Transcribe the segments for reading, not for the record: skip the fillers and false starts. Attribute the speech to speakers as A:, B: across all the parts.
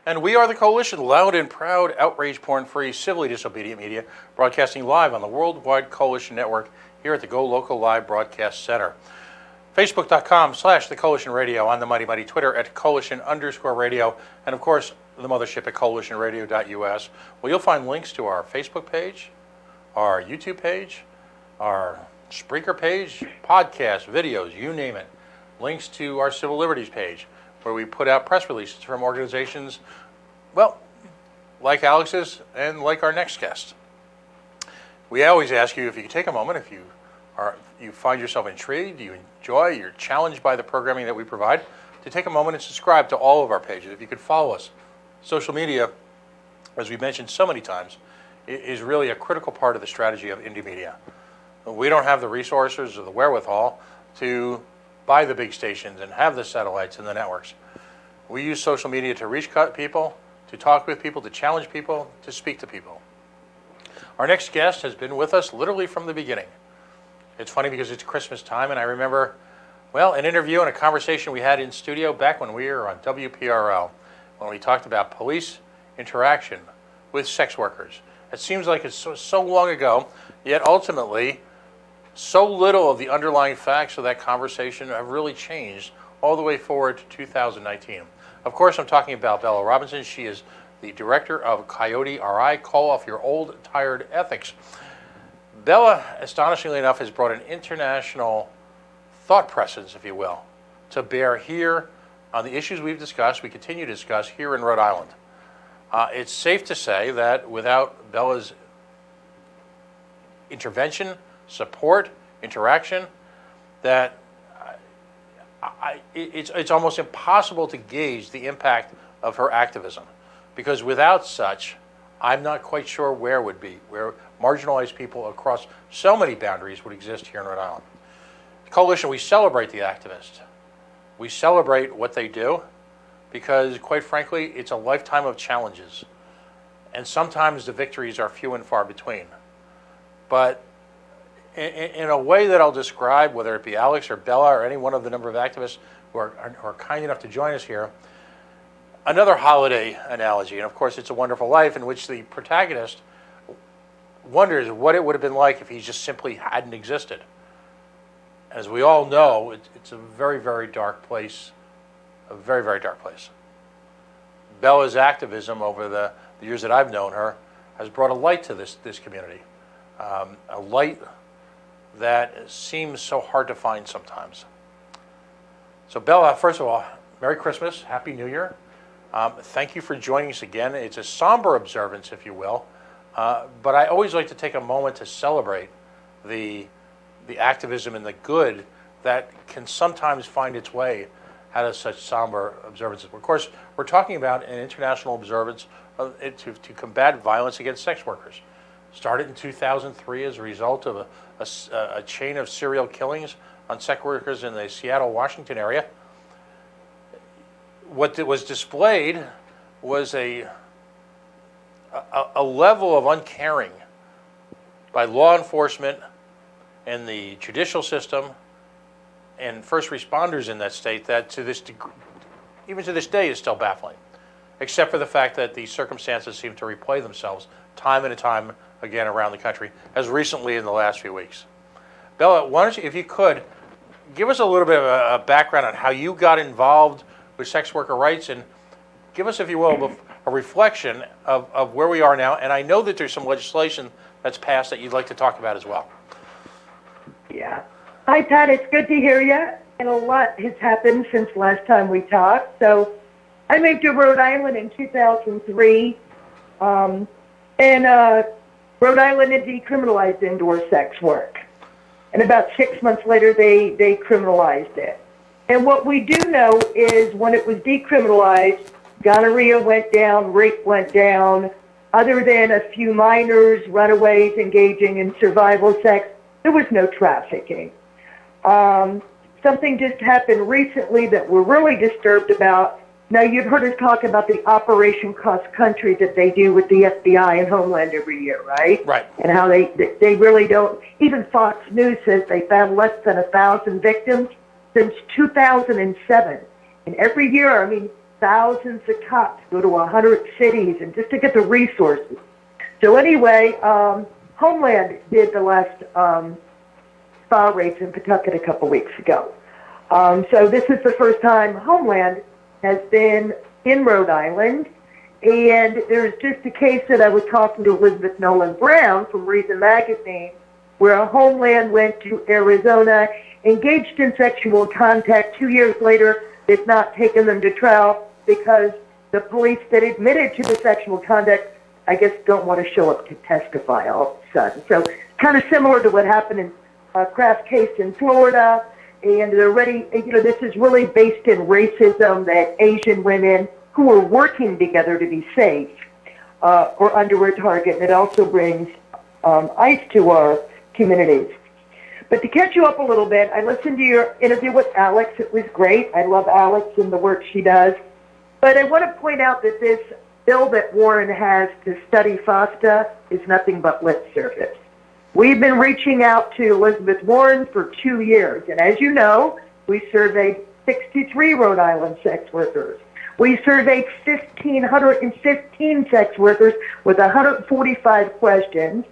A: And we are the Coalition, loud and proud, outrage porn-free, civilly disobedient media, broadcasting live on the Worldwide Coalition Network here at the Go Local Live Broadcast Center. Facebook.com/The Coalition Radio, on the Mighty Mighty Twitter at Coalition_radio, and of course, the mothership at coalitionradio.us, where you'll find links to our Facebook page, our YouTube page, our Spreaker page, podcasts, videos, you name it. Links to our Civil Liberties page, where we put out press releases from organizations, well, like Alex's and like our next guest. We always ask you if you take a moment, if you find yourself intrigued, you enjoy, you're challenged by the programming that we provide, to take a moment and subscribe to all of our pages. If you could follow us. Social media, as we mentioned so many times, is really a critical part of the strategy of indie media. We don't have the resources or the wherewithal to buy the big stations and have the satellites and the networks. We use social media to reach people, to talk with people, to challenge people, to speak to people. Our next guest has been with us literally from the beginning. It's funny because it's Christmas time, and I remember, well, an interview and a conversation we had in studio back when we were on WPRL, when we talked about police interaction with sex workers. It seems like it's so long ago, yet ultimately, so little of the underlying facts of that conversation have really changed all the way forward to 2019. Of course, I'm talking about Bella Robinson. She is the director of Coyote RI, Call Off Your Old Tired Ethics. Bella, astonishingly enough, has brought an international thought presence, if you will, to bear here on the issues we've discussed, we continue to discuss here in Rhode Island. It's safe to say that without Bella's intervention, support, interaction, that it's almost impossible to gauge the impact of her activism. Because without such, I'm not quite sure where marginalized people across so many boundaries would exist here in Rhode Island. The Coalition, we celebrate the activists. We celebrate what they do because, quite frankly, it's a lifetime of challenges. And sometimes the victories are few and far between. But in a way that I'll describe, whether it be Alex or Bella or any one of the number of activists who are kind enough to join us here, another holiday analogy, and of course It's a Wonderful Life, in which the protagonist wonders what it would have been like if he just simply hadn't existed. As we all know, it's a very, very dark place, a very, very dark place. Bella's activism over the years that I've known her has brought a light to this community, a light that seems so hard to find sometimes. So Bella, first of all, Merry Christmas, Happy New Year. Thank you for joining us again. It's a somber observance, if you will, but I always like to take a moment to celebrate the activism and the good that can sometimes find its way out of such somber observances. Of course, we're talking about an international observance to combat violence against sex workers. Started in 2003 as a result of a chain of serial killings on sex workers in the Seattle, Washington area. What was displayed was a level of uncaring by law enforcement and the judicial system and first responders in that state that even to this day is still baffling, except for the fact that the circumstances seem to replay themselves time and time again around the country, as recently in the last few weeks. Bella, why don't you, if you could, give us a little bit of a background on how you got involved with sex worker rights, and give us, if you will, a reflection of where we are now. And I know that there's some legislation that's passed that you'd like to talk about as well.
B: Yeah. Hi, Pat. It's good to hear you. And a lot has happened since last time we talked. So I moved to Rhode Island in 2003. Rhode Island had decriminalized indoor sex work. And about 6 months later, they criminalized it. And what we do know is when it was decriminalized, gonorrhea went down, rape went down. Other than a few minors, runaways engaging in survival sex, there was no trafficking. Something just happened recently that we're really disturbed about. Now, you've heard us talk about the Operation Cross Country that they do with the FBI and Homeland every year, right?
A: Right.
B: And how they really don't, even Fox News says they found less than 1,000 victims since 2007. And every year, I mean, thousands of cops go to 100 cities and just to get the resources. So anyway, Homeland did the last file rates in Pawtucket a couple weeks ago. So this is the first time Homeland has been in Rhode Island. And there's just a case that I was talking to Elizabeth Nolan Brown from Reason Magazine, where a Homeland went to Arizona, engaged in sexual contact. 2 years later, they've not taken them to trial because the police that admitted to the sexual conduct, I guess, don't want to show up to testify all of a sudden. So kind of similar to what happened in Kraft's case in Florida. And they're ready, this is really based in racism that Asian women who are working together to be safe or under a target. And it also brings ICE to our communities. But to catch you up a little bit, I listened to your interview with Alex. It was great. I love Alex and the work she does. But I want to point out that this bill that Warren has to study FOSTA is nothing but lip service. We've been reaching out to Elizabeth Warren for 2 years. And as you know, we surveyed 63 Rhode Island sex workers. We surveyed 1,515 sex workers with 145 questions.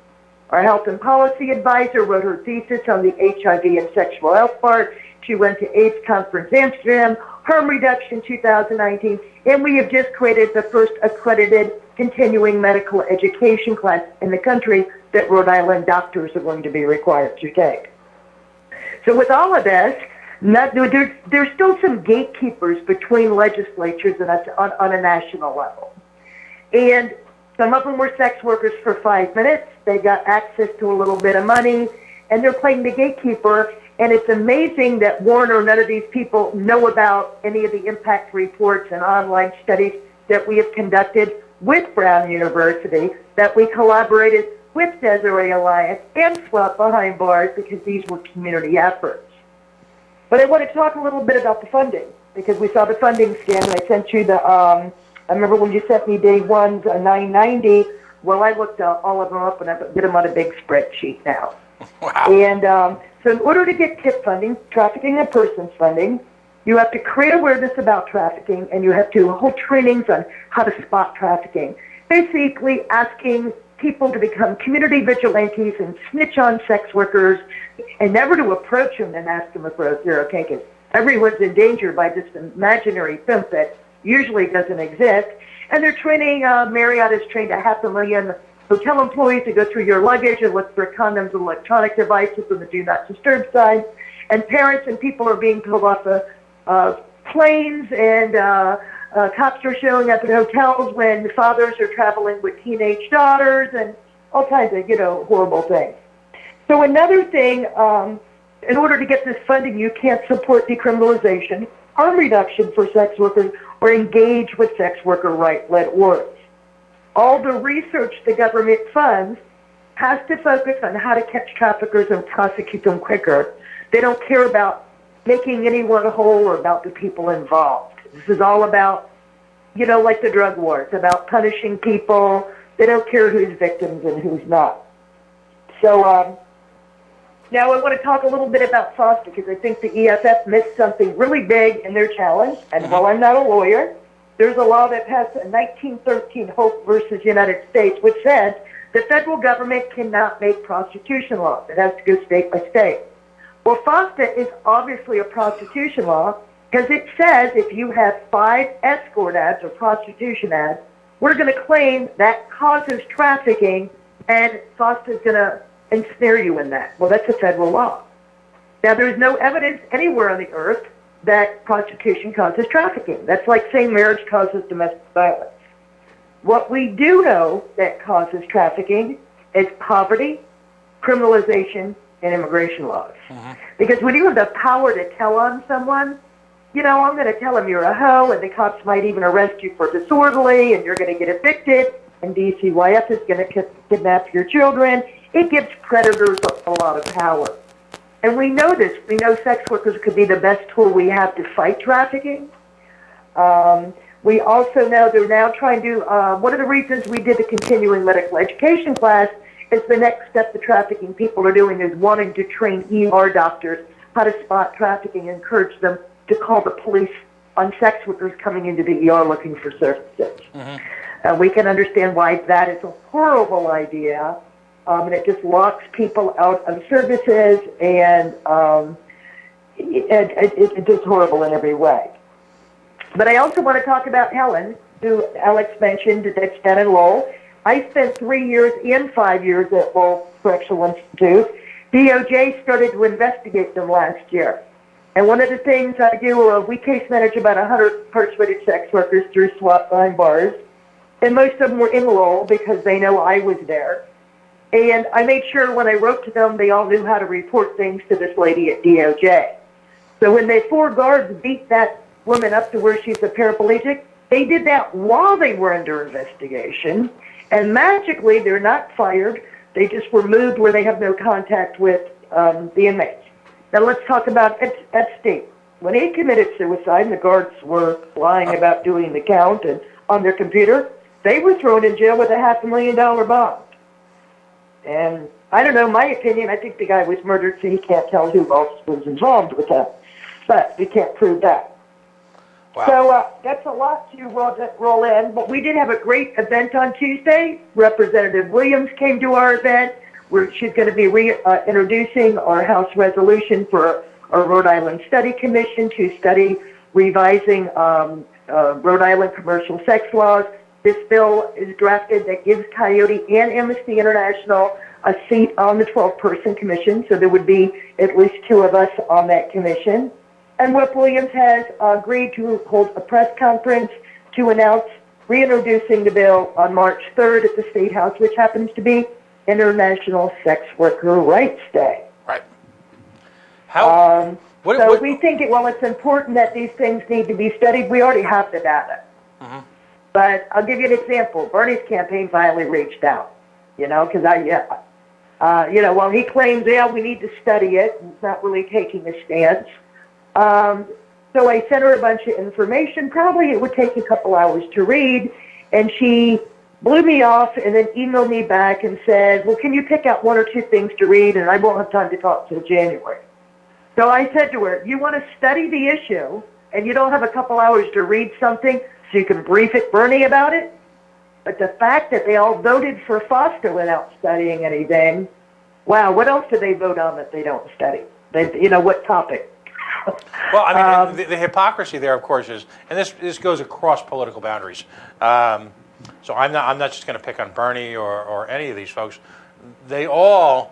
B: Our health and policy advisor wrote her thesis on the HIV and sexual health part. She went to AIDS Conference Amsterdam, harm reduction 2019, and we have just created the first accredited continuing medical education class in the country that Rhode Island doctors are going to be required to take. So with all of this, there's still some gatekeepers between legislatures and us on a national level. And some of them were sex workers for 5 minutes. They got access to a little bit of money, and they're playing the gatekeeper. And it's amazing that Warren or none of these people know about any of the impact reports and online studies that we have conducted with Brown University, that we collaborated with Desiree Alliance and SWAP behind bars because these were community efforts. But I want to talk a little bit about the funding because we saw the funding scan, and I sent you the, I remember when you sent me day one's 990. Well, I looked all of them up and I did them on a big spreadsheet now.
A: Wow.
B: And so in order to get TIP funding, trafficking and persons funding, you have to create awareness about trafficking and you have to hold trainings on how to spot trafficking. Basically asking people to become community vigilantes and snitch on sex workers and never to approach them and ask them if they're okay, because everyone's in danger by this imaginary pimp that usually doesn't exist. And they're training, Marriott has trained 500,000 hotel employees to go through your luggage and look for condoms and electronic devices on the do not disturb sign. And parents and people are being pulled off of planes, and cops are showing up at hotels when fathers are traveling with teenage daughters and all kinds of, horrible things. So another thing, in order to get this funding, you can't support decriminalization, harm reduction for sex workers, or engage with sex worker right-led orgs. All the research the government funds has to focus on how to catch traffickers and prosecute them quicker. They don't care about making anyone whole or about the people involved. This is all about, like the drug war. It's about punishing people. They don't care who's victims and who's not. So now I want to talk a little bit about FOSTA because I think the EFF missed something really big in their challenge. And while I'm not a lawyer, there's a law that passed in 1913, Hope versus United States, which says the federal government cannot make prostitution laws. It has to go state by state. Well, FOSTA is obviously a prostitution law because it says if you have 5 escort ads or prostitution ads, we're going to claim that causes trafficking, and FOSTA is going to ensnare you in that. Well, that's a federal law. Now, there's no evidence anywhere on the earth that prostitution causes trafficking. That's like saying marriage causes domestic violence. What we do know that causes trafficking is poverty, criminalization, and immigration laws. Because when you have the power to tell on someone, I'm going to tell them you're a hoe, and the cops might even arrest you for disorderly, and you're going to get evicted, and DCYF is going to kidnap your children. It gives predators a lot of power. And we know this. We know sex workers could be the best tool we have to fight trafficking. We also know they're now trying to, one of the reasons we did the continuing medical education class is the next step the trafficking people are doing is wanting to train ER doctors how to spot trafficking and encourage them to call the police on sex workers coming into the ER looking for services. We can understand why that is a horrible idea, and it just locks people out of services, and it's just horrible in every way. But I also want to talk about Helen, who Alex mentioned, that's down in Lowell. I spent 3 years and 5 years at Lowell Correctional Institute. DOJ started to investigate them last year. And one of the things I do, we case manage about 100 incarcerated sex workers through SWAT behind bars. And most of them were in Lowell because they know I was there. And I made sure when I wrote to them, they all knew how to report things to this lady at DOJ. So when the 4 guards beat that woman up to where she's a paraplegic, they did that while they were under investigation. And magically, they're not fired. They just were moved where they have no contact with the inmates. Now let's talk about Epstein. When he committed suicide and the guards were lying about doing the count and on their computer, they were thrown in jail with a $500,000 bond. And I don't know, my opinion, I think the guy was murdered, so he can't tell who else was involved with that. But we can't prove that.
A: Wow.
B: So that's a lot to roll in. But we did have a great event on Tuesday. Representative Williams came to our event, where she's going to be introducing our House resolution for our Rhode Island Study Commission to study revising Rhode Island commercial sex laws. This bill is drafted that gives Coyote and Amnesty International a seat on the 12-person commission, so there would be at least 2 of us on that commission. And Rep. Williams has agreed to hold a press conference to announce reintroducing the bill on March 3rd at the State House, which happens to be International Sex Worker Rights Day.
A: Right. How?
B: We think it's important that these things need to be studied. We already have the data. But I'll give you an example. Bernie's campaign finally reached out, because while he claims, we need to study it, he's not really taking a stance. So I sent her a bunch of information. Probably it would take a couple hours to read, and she blew me off and then emailed me back and said, well, can you pick out 1 or 2 things to read, and I won't have time to talk till January. So I said to her, you want to study the issue, and you don't have a couple hours to read something so you can brief Bernie about it? But the fact that they all voted for Foster without studying anything, wow, what else do they vote on that they don't study? What topic?
A: Well, I mean, the hypocrisy there, of course, is, and this goes across political boundaries. So I'm not just going to pick on Bernie or any of these folks. They all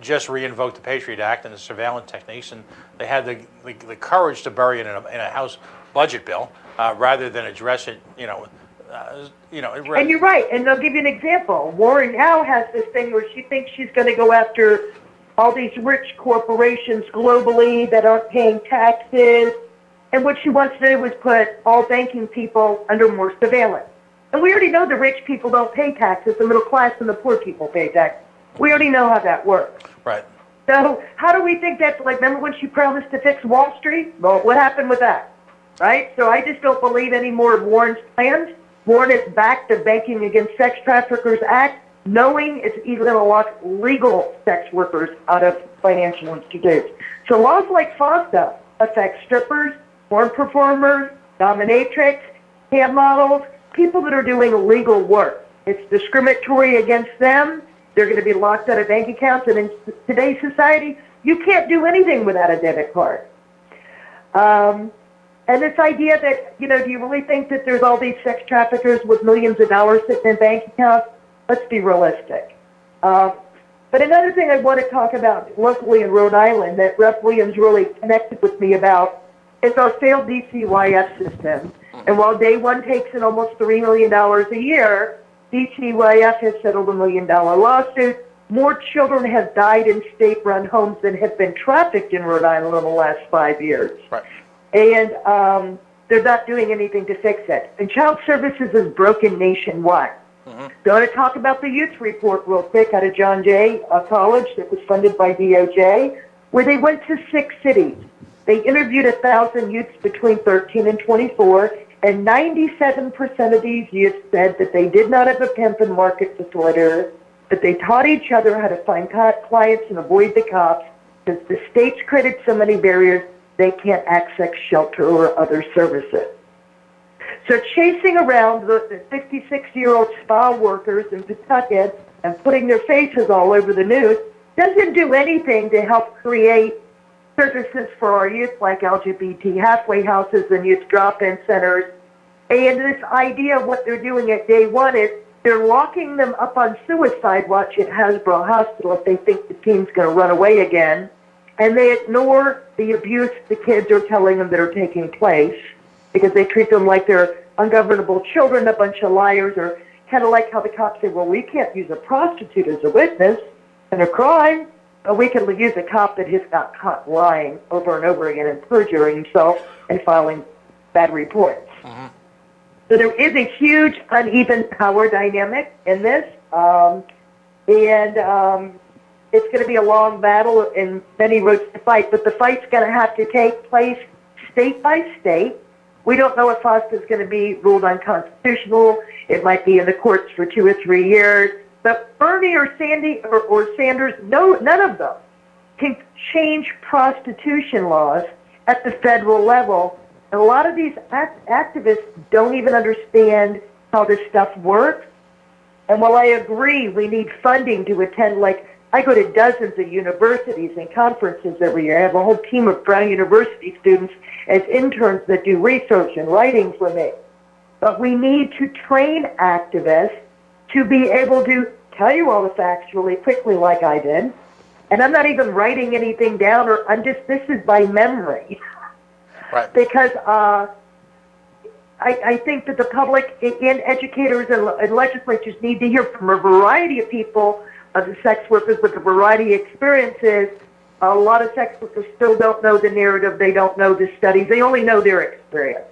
A: just re-invoked the Patriot Act and the surveillance techniques, and they had the courage to bury it in a House budget bill rather than address it.
B: And you're right. And they'll give you an example. Warren now has this thing where she thinks she's going to go after all these rich corporations globally that aren't paying taxes. And what she wants to do is put all banking people under more surveillance. And we already know the rich people don't pay taxes. The middle class and the poor people pay taxes. We already know how that works.
A: Right.
B: So how do we think that's like, remember when she promised to fix Wall Street? Well, what happened with that? Right? So I just don't believe any more of Warren's plans. Warren has backed the Banking Against Sex Traffickers Act, knowing it's even going to lock legal sex workers out of financial institutes. So laws like FOSTA affect strippers, porn performers, dominatrix, cam models, people that are doing illegal work. It's discriminatory against them. They're going to be locked out of bank accounts. And in today's society, you can't do anything without a debit card. And this idea that, do you really think that there's all these sex traffickers with millions of dollars sitting in bank accounts? Let's be realistic. But another thing I want to talk about locally in Rhode Island that Rep. Williams really connected with me about is our failed DCYF system. And while Day One takes in almost $3 million a year, DCYF has settled $1 million lawsuit. More children have died in state-run homes than have been trafficked in Rhode Island in the last 5 years.
A: Right.
B: And they're not doing anything to fix it. And child services is broken nationwide. So I want to talk about the youth report real quick out of John Jay College that was funded by DOJ, where they went to 6 cities. They interviewed 1,000 youths between 13 and 24, and 97% of these youth said that they did not have a pimp and market disorder, that they taught each other how to find clients and avoid the cops, because the state's created so many barriers. they can't access shelter or other services. So chasing around the 66-year-old spa workers in Pawtucket and putting their faces all over the news doesn't do anything to help create services for our youth, like LGBT halfway houses and youth drop-in centers. And this idea of what they're doing at day one is they're locking them up on suicide watch at Hasbro Hospital if they think the team's going to run away again. And they ignore the abuse the kids are telling them that are taking place because they treat them like they're ungovernable children, a bunch of liars, or kind of like how the cops say, well, we can't use a prostitute as a witness in a crime. But we can use a cop that has got caught lying over and over again and perjuring himself and filing bad reports. Mm-hmm. So there is a huge uneven power dynamic in this, and it's going to be a long battle and many roads to fight, but the fight's going to have to take place state by state. We don't know if FOSTA is going to be ruled unconstitutional. It might be in the courts for 2 or 3 years. But Bernie or Sandy or Sanders, none of them can change prostitution laws at the federal level. And a lot of these activists don't even understand how this stuff works. And while I agree we need funding to attend, like I go to dozens of universities and conferences every year. I have a whole team of Brown University students as interns that do research and writing for me. But we need to train activists to be able to tell you all the facts really quickly like I did. And I'm not even writing anything down, or this is by memory.
A: Right.
B: Because I think that the public and educators and legislatures need to hear from a variety of people, of the sex workers with a variety of experiences. A lot of sex workers still don't know the narrative. They don't know the studies. They only know their experience.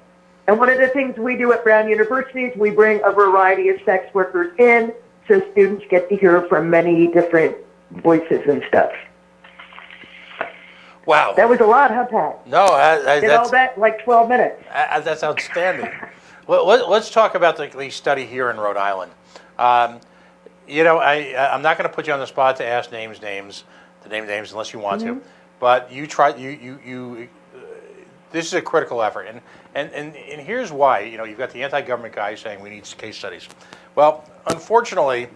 B: And one of the things we do at Brown University is we bring a variety of sex workers in so students get to hear from many different voices and stuff.
A: Wow.
B: That was a lot, huh, Pat?
A: No,
B: Did all that in like 12 minutes.
A: That's outstanding. Let's talk about the study here in Rhode Island. I'm not going to put you on the spot to ask to name names unless you want to. But you try. This is a critical effort, and here's why. You've got the anti-government guy saying we need case studies. Well, unfortunately,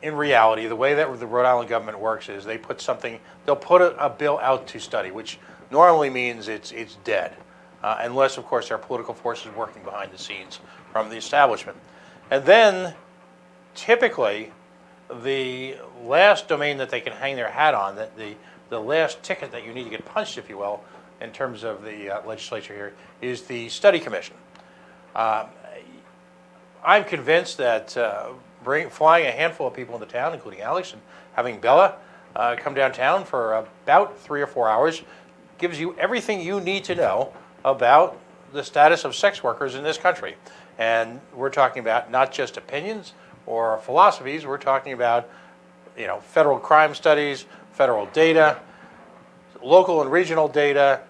A: in reality, the way that the Rhode Island government works is they'll put a bill out to study, which normally means it's dead, unless, of course, there are political forces working behind the scenes from the establishment. And then, typically, the last domain that they can hang their hat on, that the last ticket that you need to get punched, if you will, in terms of the legislature here, is the study commission. I'm convinced that flying a handful of people into town, including Alex, and having Bella come downtown for about 3 or 4 hours gives you everything you need to know about the status of sex workers in this country. And we're talking about not just opinions or philosophies, we're talking about federal crime studies, federal data, local and regional data,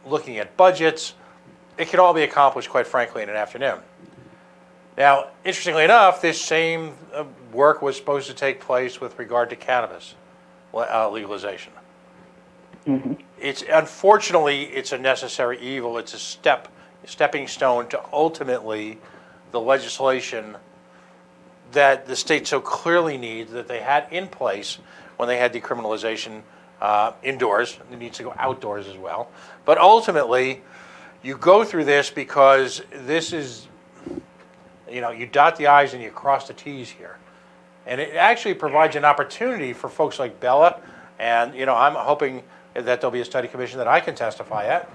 A: looking at budgets. It can all be accomplished, quite frankly, in an afternoon. Now, interestingly enough, this same work was supposed to take place with regard to cannabis legalization. Mm-hmm. Unfortunately, it's a necessary evil. It's a stepping stone to ultimately the legislation that the state so clearly needs, that they had in place when they had decriminalization indoors. It needs to go outdoors as well. But ultimately, you go through this because this is, you dot the I's and you cross the T's here. And it actually provides an opportunity for folks like Bella, and I'm hoping that there'll be a study commission that I can testify at,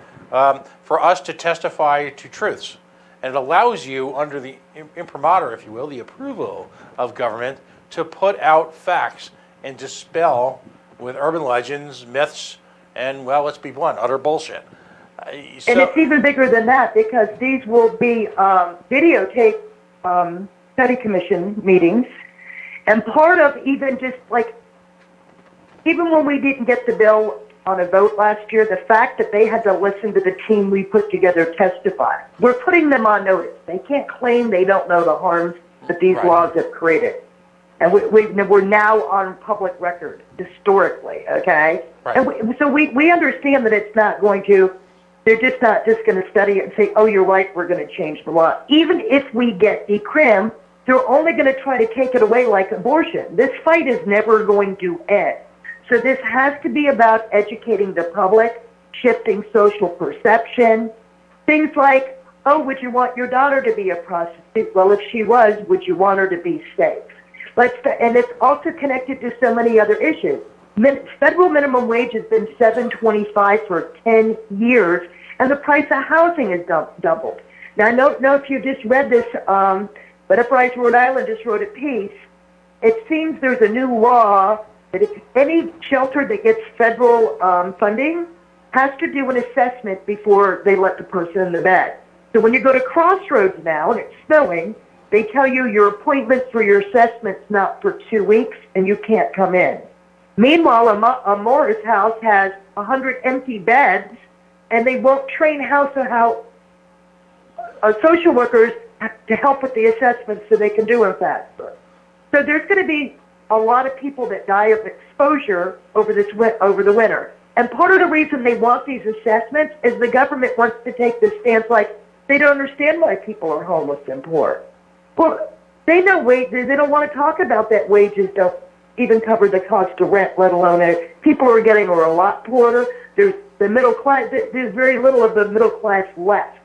A: for us to testify to truths. And it allows you, under the imprimatur, if you will, the approval of government, to put out facts and dispel with urban legends, myths, and, well, let's be blunt, utter bullshit.
B: And it's even bigger than that, because these will be videotaped study commission meetings. And part of even when we didn't get the bill on a vote last year, the fact that they had to listen to the team we put together testify, we're putting them on notice. They can't claim they don't know the harms that these laws have created. And we're now on public record, historically, okay? Right. And so we understand that it's not going to They're just not just going to study it and say, oh, you're right, we're going to change the law. Even if we get decrim, they're only going to try to take it away like abortion. This fight is never going to end. So this has to be about educating the public, shifting social perception, things like, oh, would you want your daughter to be a prostitute? Well, if she was, would you want her to be safe? And it's also connected to so many other issues. Federal minimum wage has been $7.25 for 10 years, and the price of housing has doubled. Now, I don't know if you just read this, but Uprise Rhode Island just wrote a piece. It seems there's a new law that if any shelter that gets federal funding has to do an assessment before they let the person in the bed. So when you go to Crossroads now, and it's snowing, they tell you your appointment for your assessment's not for 2 weeks, and you can't come in. Meanwhile, a Morris house has 100 empty beds, and they won't train social workers to help with the assessments so they can do them faster. So there's going to be a lot of people that die of exposure over the winter. And part of the reason they want these assessments is the government wants to take this stance like they don't understand why people are homeless and poor. Well, they know wages. They don't want to talk about that wages don't even cover the cost of rent, let alone it. People are getting a lot poorer. There's the middle class. There's very little of the middle class left.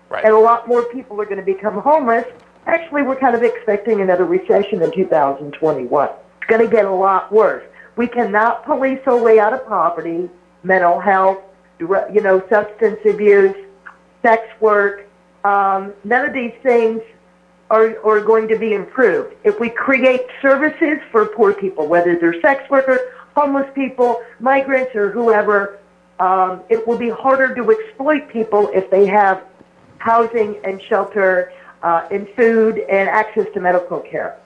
A: Right.
B: And a lot more people are going to become homeless. Actually, we're kind of expecting another recession in 2021. It's going to get a lot worse. We cannot police our way out of poverty, mental health, substance abuse, sex work. None of these things are going to be improved. If we create services for poor people, whether they're sex workers, homeless people, migrants, or whoever, it will be harder to exploit people if they have housing and shelter and food and access to medical care.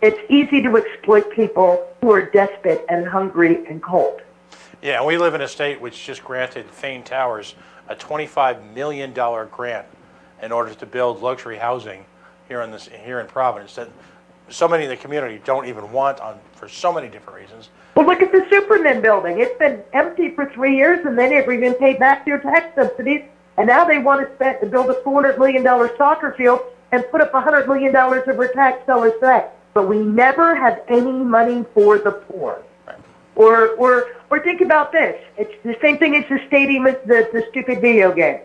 B: It's easy to exploit people who are desperate and hungry and cold.
A: Yeah, we live in a state which just granted Thane Towers a $25 million grant in order to build luxury housing here in Providence that so many in the community don't even want for so many different reasons.
B: Well, look at the Superman building. It's been empty for 3 years, and they never even paid back their tax subsidies. And now they want to build a $400 million soccer field and put up $100 million over tax dollars back. But we never have any money for the poor.
A: Right.
B: Or think about this. It's the same thing as the stadium, the stupid video game.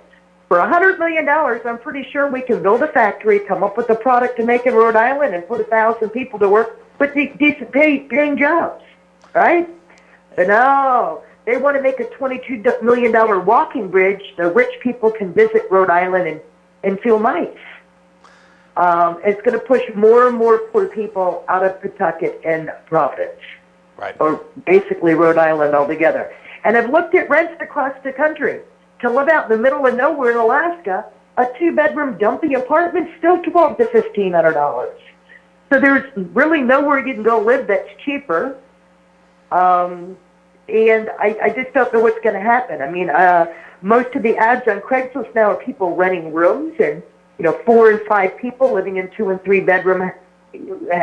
B: For $100 million, I'm pretty sure we can build a factory, come up with a product to make in Rhode Island, and put 1,000 people to work with decent paying jobs, right? But no, they want to make a $22 million walking bridge so rich people can visit Rhode Island and feel nice. It's going to push more and more poor people out of Pawtucket and Providence,
A: Right.
B: or basically Rhode Island altogether. And I've looked at rents across the country. To live out in the middle of nowhere in Alaska, a 2-bedroom dumpy apartment still $1,200 to $1,500. So there's really nowhere you can go live that's cheaper. And I just don't know what's going to happen. I mean, most of the ads on Craigslist now are people renting rooms, and 4 and 5 people living in 2 and 3 bedroom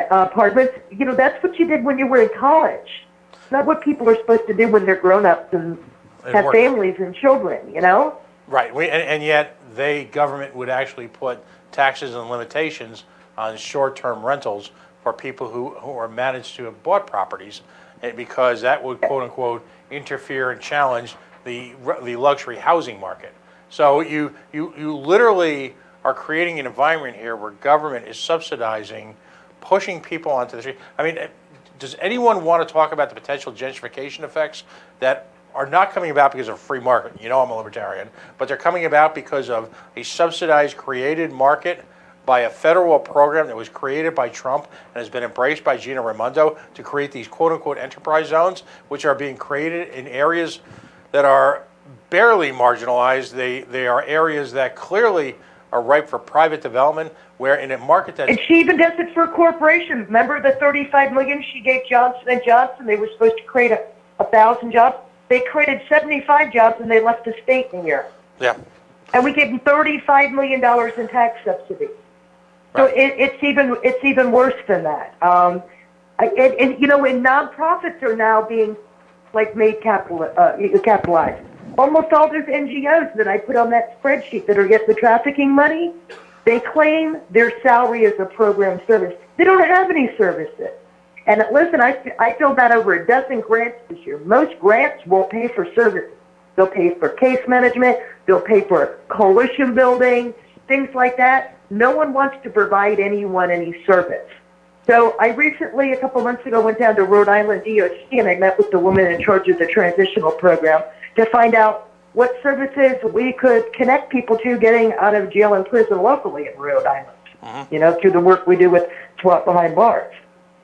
B: apartments. That's what you did when you were in college. It's not what people are supposed to do when they're grown ups and have families and children,
A: Right, and yet government would actually put taxes and limitations on short-term rentals for people who are managed to have bought properties, because that would quote-unquote interfere and challenge the luxury housing market. So you literally are creating an environment here where government is subsidizing, pushing people onto the street. I mean, does anyone want to talk about the potential gentrification effects that are not coming about because of free market? I'm a libertarian, but they're coming about because of a subsidized, created market by a federal program that was created by Trump and has been embraced by Gina Raimondo to create these quote-unquote enterprise zones, which are being created in areas that are barely marginalized. They are areas that clearly are ripe for private development, where in a market that's...
B: And she even does it for corporations. Remember the $35 million she gave Johnson & Johnson? They were supposed to create 1,000 jobs. They created 75 jobs, and they left the state in a year.
A: Yeah.
B: And we gave them $35 million in tax subsidies. So
A: Right.
B: it's even worse than that. And nonprofits are now being made capitalized. almost all those NGOs that I put on that spreadsheet that are getting the trafficking money, they claim their salary is a program service. They don't have any services. And listen, I filled out over a dozen grants this year. Most grants won't pay for services. They'll pay for case management. They'll pay for coalition building, things like that. No one wants to provide anyone any service. So I recently, a couple months ago, went down to Rhode Island DOC and I met with the woman in charge of the transitional program to find out what services we could connect people to getting out of jail and prison locally in Rhode Island, you know, through the work we do with SWAT behind bars.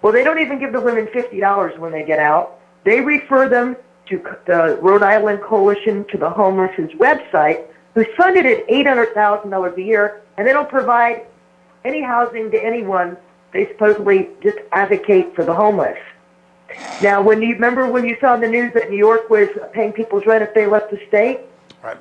B: Well, they don't even give the women $50 when they get out. They refer them to the Rhode Island Coalition to the Homeless's website, who's funded at $800,000 a year, and they don't provide any housing to anyone. They supposedly just advocate for the homeless. Now, when you remember when you saw in the news that New York was paying people's rent if they left the state?
A: Right.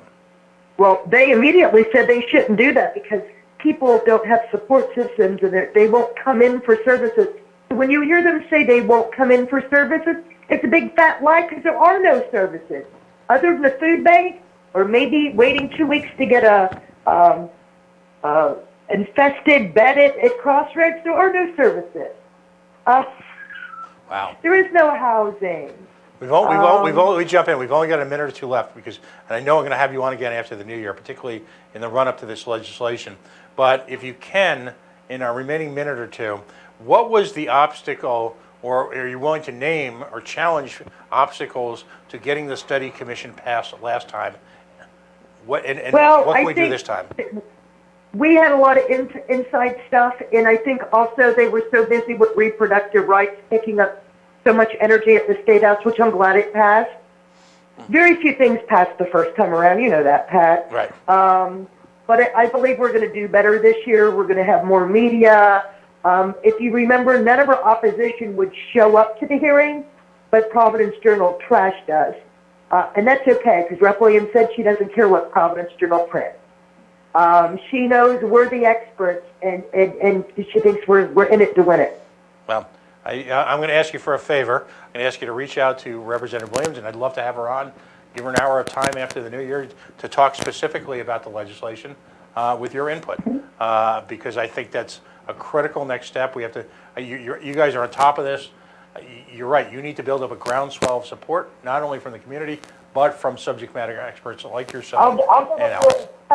B: Well, they immediately said they shouldn't do that because people don't have support systems and they won't come in for services. When you hear them say they won't come in for services, it's a big fat lie because there are no services. Other than the food bank or maybe waiting 2 weeks to get a infested bed at Crossroads, there are no services.
A: Wow.
B: There is no housing.
A: We jump in. We've only got a minute or two left and I know I'm going to have you on again after the new year, particularly in the run-up to this legislation. But if you can, in our remaining minute or two, what was the obstacle, or are you willing to name or challenge obstacles to getting the study commission passed last time? What can we do this time?
B: We had a lot of inside stuff, and I think also they were so busy with reproductive rights, taking up so much energy at the State House, which I'm glad it passed. Very few things passed the first time around, you know that, Pat.
A: Right.
B: But I believe we're going to do better this year. We're going to have more media. If you remember, none of our opposition would show up to the hearing, but Providence Journal trashed us. And that's okay, because Rep. Williams said she doesn't care what Providence Journal prints. She knows we're the experts, and she thinks we're in it to win it.
A: Well, I'm going to ask you for a favor. I'm going to ask you to reach out to Representative Williams, and I'd love to have her on, give her an hour of time after the new year to talk specifically about the legislation with your input, because I think that's a critical next step. We have to. You guys are on top of this. You're right. You need to build up a groundswell of support, not only from the community, but from subject matter experts like yourself.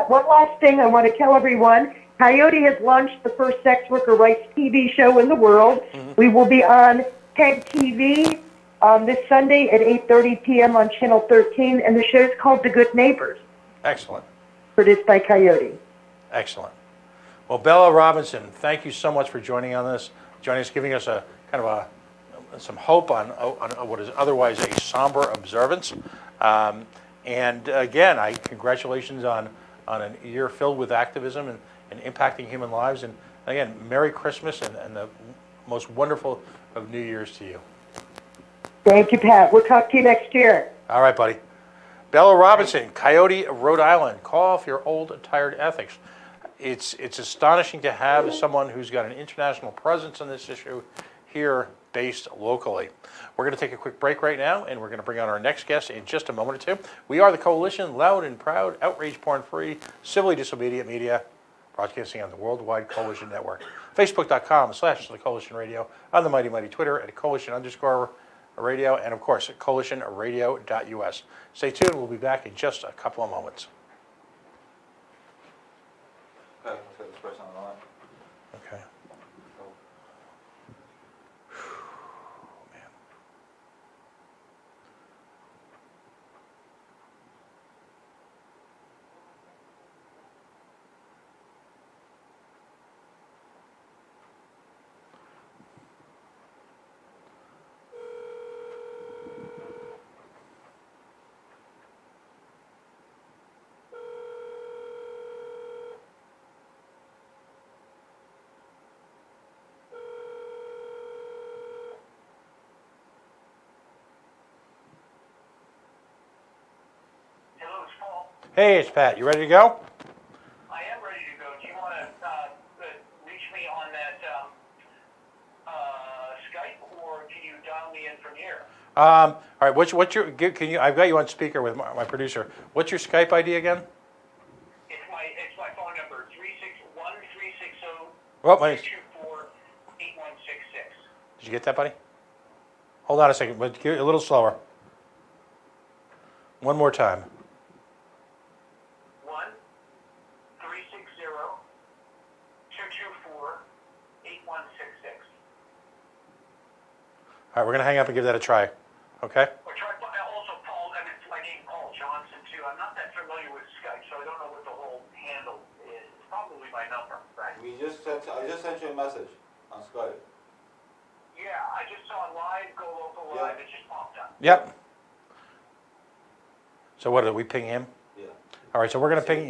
B: One last thing I want to tell everyone. Coyote has launched the first sex worker rights TV show in the world. We will be on TED TV this Sunday at 8:30 p.m. on Channel 13, and the show is called The Good Neighbors.
A: Excellent.
B: Produced by Coyote.
A: Excellent. Well, Bella Robinson, thank you so much for joining us, giving us a kind of some hope on what is otherwise a somber observance. And again, congratulations on a year filled with activism and impacting human lives. And again, Merry Christmas and the most wonderful of New Year's to you.
B: Thank you, Pat. We'll talk to you next year.
A: All right, buddy. Bella Robinson, Coyote, Rhode Island. Call off your old, tired ethics. It's astonishing to have someone who's got an international presence on this issue here based locally. We're going to take a quick break right now, and we're going to bring on our next guest in just a moment or two. We are the Coalition, loud and proud, outrage porn-free, civilly disobedient media, broadcasting on the Worldwide Coalition Network. Facebook.com/The Coalition Radio, on the mighty Twitter at Coalition_radio, and of course at CoalitionRadio.us. Stay tuned. We'll be back in just a couple of moments. Okay. Hey, it's Pat. You ready to go?
C: I am ready to go. Do you want to reach me on that Skype, or can you dial me in from here?
A: All All right, what's your, can you, I've got you on speaker with my producer. What's your Skype ID again?
C: It's my phone number, 360
A: Well, my,
C: 224 8166.
A: did you get that, buddy? Hold on a second, but get a little slower. One more time.
C: 224 8166.
A: All right, we're gonna hang up and give that a try, okay?
C: Or try, also Paul, and it's my name, Paul Johnson, too. I'm not that familiar with Skype, so I don't know what the whole handle is. It's probably my number, right?
D: I just sent you a message on Skype.
C: Yeah, I just saw live, Go Local Live, it just popped up.
A: Yep. So what, did we ping him?
D: Yeah.
A: All right, so we're gonna ping,